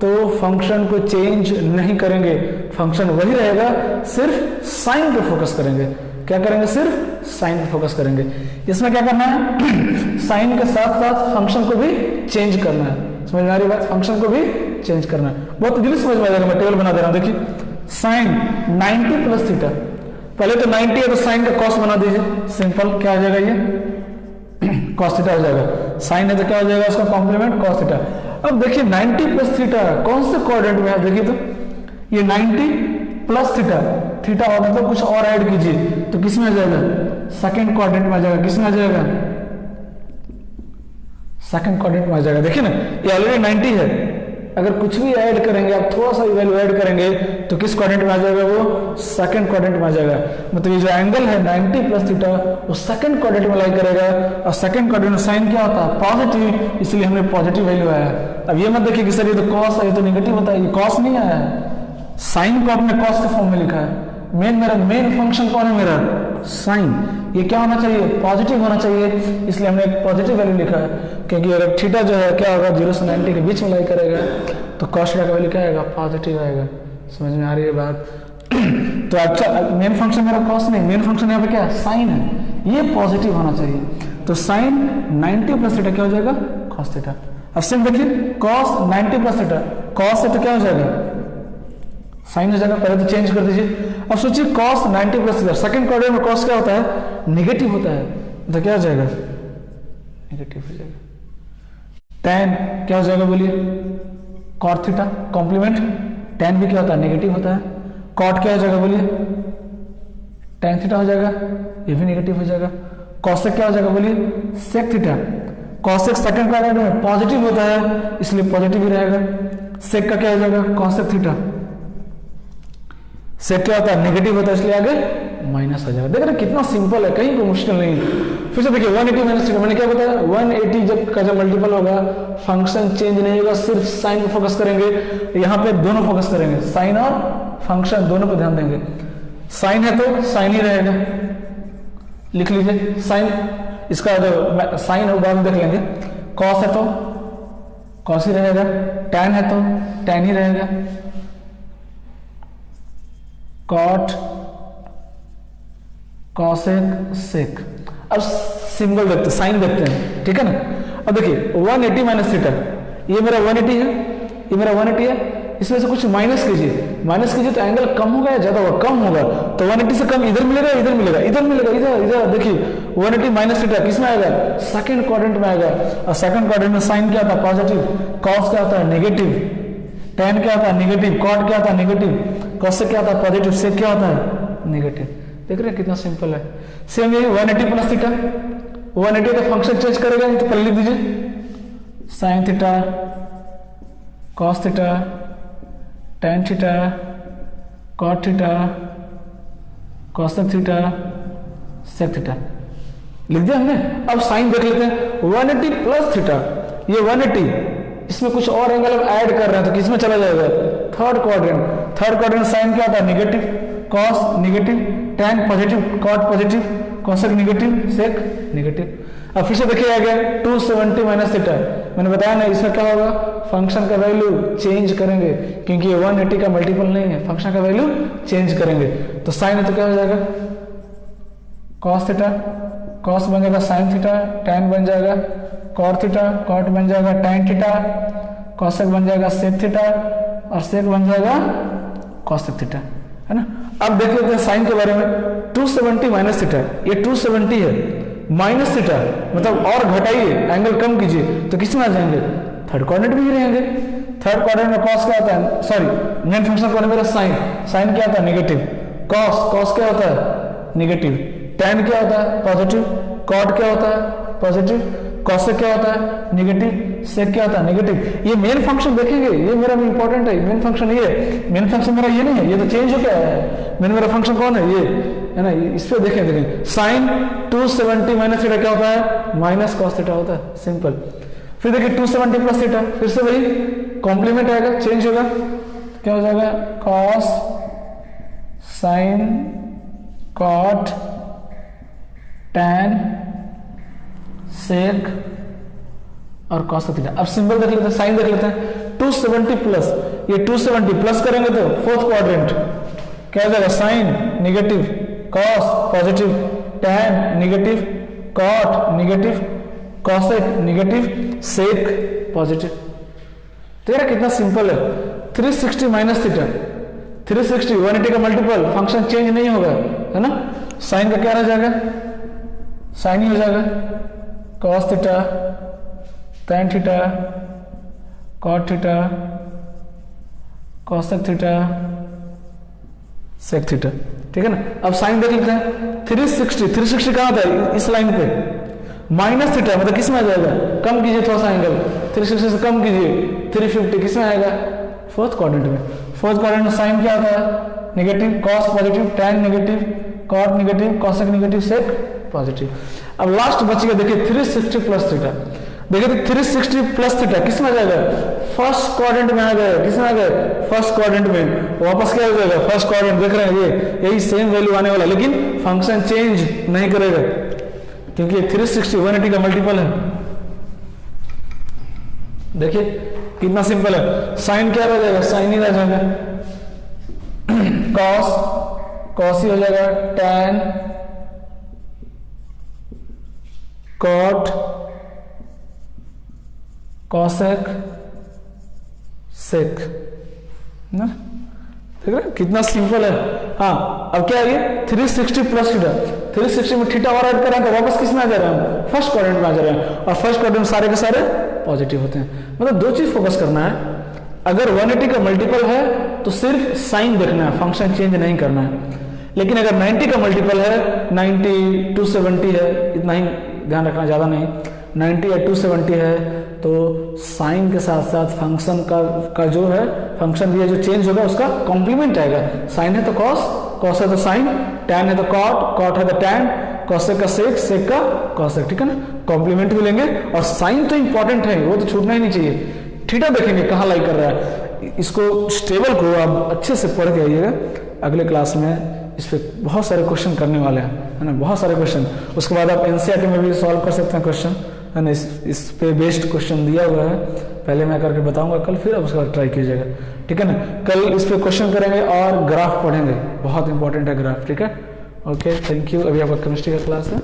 तो फंक्शन को चेंज नहीं करेंगे, फंक्शन वही रहेगा, सिर्फ साइन पे फोकस करेंगे। क्या करेंगे, सिर्फ साइन पे फोकस करेंगे। इसमें क्या करना है, साइन के साथ साथ फंक्शन को भी चेंज करना है। समझ में आ रही बात, फंक्शन को भी चेंज करना है। बहुत जल्दी समझ में आ जाएगा, मैं टेबल बना दे रहा हूं। देखिए साइन 90 प्लस थीटा, पहले तो 90 है तो साइन का कॉस बना दीजिए, सिंपल क्या हो जाएगा, ये कॉस थीटा हो जाएगा। साइन है तो क्या हो जाएगा, उसका कॉम्प्लीमेंट कॉस थीटा। अब देखिए 90 प्लस थीटा कौन से क्वाड्रेंट में है, देखिए तो ये 90 प्लस थीटा, थीटा होगा तो कुछ और ऐड कीजिए तो किस में आ जाएगा, सेकंड क्वाड्रेंट में आ जाएगा। किस में आ जाएगा, सेकंड क्वाड्रेंट में आ जाएगा। देखिए ना ये ऑलरेडी 90 है, अगर कुछ भी ऐड करेंगे, आप थोड़ा सा वैल्यू ऐड करेंगे तो किस क्वाड्रेंट में आ जाएगा, वो सेकंड क्वाड्रेंट में आ जाएगा। मतलब ये जो एंगल है 90 प्लस थीटा वो सेकंड क्वाड्रेंट में लाई करेगा, और सेकंड क्वाड्रेंट में साइन क्या होता है, पॉजिटिव, इसलिए हमने पॉजिटिव वैल्यू आया। अब ये मत देखिए कि सर ये तो कॉस है, ये तो नेगेटिव होता है, ये कॉस नहीं आया है, साइन को आपने कॉस के फॉर्म में लिखा है। मेरा मेन फंक्शन कौन है, मेरा साइन, ये क्या होना चाहिए, पॉजिटिव होना चाहिए, इसलिए हमने एक पॉजिटिव वैल्यू लिखा है। क्योंकि अगर थीटा जो है क्या होगा 0 से 90 के बीच में लाई करेगा तो कॉस थीटा का वैल्यू क्या आएगा, पॉजिटिव आएगा। समझ में आ रही है बात। तो अच्छा मेन फंक्शन मेरा कॉस नहीं, मेन फंक्शन यहाँ पे क्या है, साइन है, ये पॉजिटिव होना चाहिए। तो साइन 90 प्लस थीटा क्या हो जाएगा, कॉस थीटा। अब सेम देखिए कॉस 90 प्लस थीटा, कॉस है तो क्या हो जाएगा, साइन हो जाएगा। पहले तो चेंज कर दीजिए। अब सोचिए cos 90 plus theta, second quadrant में cos क्या होता है, नेगेटिव होता है, तो क्या हो जाएगा, नेगेटिव हो जाएगा। tan क्या हो जाएगा बोलिए, cot थीटा कॉम्प्लीमेंट, tan भी क्या होता है, नेगेटिव होता है। cot क्या हो जाएगा बोलिए, tan थीटा हो जाएगा, ये भी नेगेटिव हो जाएगा। cosec क्या हो जाएगा बोलिए, sec theta, cosec second quadrant में पॉजिटिव होता है इसलिए पॉजिटिव ही रहेगा। sec का क्या हो जाएगा, cosec थीटा, सेक क्या होता है, नेगेटिव होता है इसलिए आगे माइनस आ जाएगा। देख रहे कितना सिंपल है, कहीं कोई मुश्किल नहीं है। फिर से देखिए 180 माइनस थीटा, मैंने क्या बताया, 180 जब का जब मल्टीपल होगा फंक्शन चेंज नहीं होगा, सिर्फ साइन पे फोकस करेंगे। यहाँ पे दोनों फोकस करेंगे, साइन और फंक्शन दोनों पे ध्यान देंगे। साइन है तो साइन ही रहेगा, लिख लीजिए साइन, इसका जो साइन है बाद में देख लेंगे। कॉस है तो कॉस ही रहेगा, टैन है तो टैन ही रहेगा, कॉट कॉसेक सेक। अब सिंबल देखते हैं, साइन देखते हैं, ठीक है ना। अब देखिए 180 माइनस थीटा, ये मेरा 180 है, ये मेरा 180 है, इसमें से कुछ माइनस कीजिए, माइनस कीजिए तो एंगल कम होगा या ज्यादा होगा, कम होगा। तो 180 से कम इधर मिलेगा, इधर मिलेगा, इधर मिलेगा, इधर इधर। देखिए 180 माइनस थीटा किस में आएगा, सेकंड क्वाड्रेंट में आएगा, और सेकंड क्वाड्रेंट में साइन क्या होता है, पॉजिटिव, कॉस क्या होता है, नेगेटिव, टैन क्या होता है, नेगेटिव, कॉट क्या होता है, नेगेटिव, कॉसेक क्या होता है, पॉजिटिव, सेक क्या होता है, नेगेटिव। देख रहे हैं कितना सिंपल है। सेम यही 180 प्लस थीटा, 180 का फंक्शन चेंज करेगा तो पहले लिख दीजिए sine theta, cos theta, tan theta, cot theta, cosec theta, sec theta, लिख दिया हमने। अब साइन देख लेते हैं, 180 प्लस थीटा, ये 180, इसमें कुछ और एंगल हम ऐड कर रहे हैं तो किसमें चला जाएगा, third quadrant. Third quadrant sine क्या होता है, negative, cos negative, tan positive, cot positive, cosec negative, sec negative. अब फिर से देखिए आगे 270 माइनस थीटा, मैंने बताया ना इसमें क्या होगा, फंक्शन का वैल्यू चेंज करेंगे क्योंकि ये 180 का मल्टीपल नहीं है, फंक्शन का वैल्यू चेंज करेंगे। तो साइन है तो क्या हो जाएगा, कॉस थीटा, कॉस बन जाएगा साइन थीटा, टैन बन जाएगा कॉट थीटा, कॉट बन जाएगा टैन थीटा, कॉसेक बन जाएगा सेक थीटा, और सेक बन जाएगा कॉसेक थीटा, है ना। अब देख लेते हैं साइन के बारे में। 270 माइनस थीटा, ये 270 है, माइनस थीटा मतलब और घटाइए, एंगल कम कीजिए तो किस में आ जाएंगे, थर्ड क्वाड्रेंट में ही रहेंगे। थर्ड क्वाड्रेंट में कॉस क्या होता है, सॉरी मेन फंक्शन कौन है मेरा, साइन, साइन क्या होता है, नेगेटिव, कॉस, कॉस क्या होता है, नेगेटिव, टैन क्या होता है, पॉजिटिव, कॉट क्या होता है, पॉजिटिव, कॉसेक क्या होता है, नेगेटिव, सेक क्या होता है, नेगेटिव। ये मेन फंक्शन देखेंगे, ये मेरा इंपॉर्टेंट है, मेन फंक्शन ये है, मेन फंक्शन मेरा ये नहीं है, ये तो चेंज हो गया है। मेरा फंक्शन कौन है, ये है ना, इस पे देखें साइन 270 माइनस थीटा क्या होता है, माइनस कॉस थीटा होता है, सिंपल। फिर देखिए 270 प्लस थीटा, फिर से वही कॉम्प्लीमेंट आएगा, चेंज होगा, क्या हो जाएगा, कॉस साइन कॉट टैन सेक और कॉस थीटा। अब सिंबल देख लेते हैं, साइन देख लेते हैं। 270 प्लस, ये 270 प्लस करेंगे तो फोर्थ क्वाड्रेंट क्या हो जाएगा, sine negative, cos positive, tan negative, cot negative, cosec negative, sec positive. तेरा कितना सिंपल है। 360 माइनस थीटा, 360 180 का मल्टीपल, फंक्शन चेंज नहीं होगा, है ना। साइन का क्या रह जाएगा, साइन ही हो जाएगा, cos theta, tan theta, cot theta, cosec theta, sec theta. ठीक है ना। अब साइन देख लेते हैं। 360 कहां था, इस लाइन पे, माइनस थीटा मतलब किस में आ जाएगा, कम कीजिए थोड़ा सा एंगल, 360 से कम कीजिए, 350 किस में आएगा, फोर्थ क्वाड्रेंट में। फोर्थ क्वाड्रेंट में साइन क्या होता है, negative, cos positive, tan negative, cot negative, cosec negative, sec positive. अब लास्ट बच गया देखिए 360 प्लस थीटा। देखिए 360 प्लस थीटा किस में आ जाएगा, फर्स्ट क्वाड्रेंट में आ गए, किस में आ गए, फर्स्ट क्वाड्रेंट में। वापस क्या हो जाएगा, फर्स्ट क्वाड्रेंट। देख रहे हैं ये यही सेम वैल्यू आने वाला, लेकिन फंक्शन चेंज नहीं करेगा क्योंकि 360 180 का मल्टीपल है। देखिए कितना सिंपल है। साइन क्या रह जाएगा, साइन ही रह जाएगा, कॉस ही हो जाएगा, टैन, कॉट, कॉसेक, सेक ना। ठीक है कितना सिंपल है। हाँ अब क्या है, 360 प्लस थीटा, 360 में थीटा और ऐड कर रहे हैं तो वापस किस में आ जा रहे हैं, फर्स्ट क्वाड्रेंट में आ जा रहे हैं। और फर्स्ट क्वाड्रेंट में सारे के सारे पॉजिटिव होते हैं। मतलब दो चीज फोकस करना है, अगर 180 का मल्टीपल है तो सिर्फ साइन देखना है, फंक्शन चेंज नहीं करना है। लेकिन अगर 90 का मल्टीपल है, 90 270 है, इतना ही ध्यान रखना, ज्यादा नहीं, 90 या 270 है तो साइन के साथ साथ फंक्शन का जो है, फंक्शन दिया जो चेंज होगा उसका कॉम्प्लीमेंट आएगा। साइन है तो कॉस, कॉस है तो साइन, टैन है तो कॉट, कॉट है तो टैन, कॉसेक का सेक, सेक का कॉसेक। ठीक है ना, कॉम्प्लीमेंट भी लेंगे। और साइन तो इंपॉर्टेंट है, वो तो छूटना ही नहीं चाहिए। थीटा देखेंगे कहाँ लाई कर रहा है, इसको स्टेबल को आप अच्छे से पढ़ के आइएगा। अगले क्लास में इस पे बहुत सारे क्वेश्चन करने वाले हैं, है ना, बहुत सारे क्वेश्चन। उसके बाद आप एनसीईआरटी में भी सॉल्व कर सकते हैं क्वेश्चन, है ना। इस पे बेस्ड क्वेश्चन दिया हुआ है, पहले मैं करके बताऊंगा कल, फिर अब उसके बाद ट्राई कीजिएगा। ठीक है ना, कल इस पे क्वेश्चन करेंगे और ग्राफ पढ़ेंगे, बहुत इंपॉर्टेंट है ग्राफ। ठीक है, ओके, थैंक यू। अभी आपका केमिस्ट्री का क्लास है।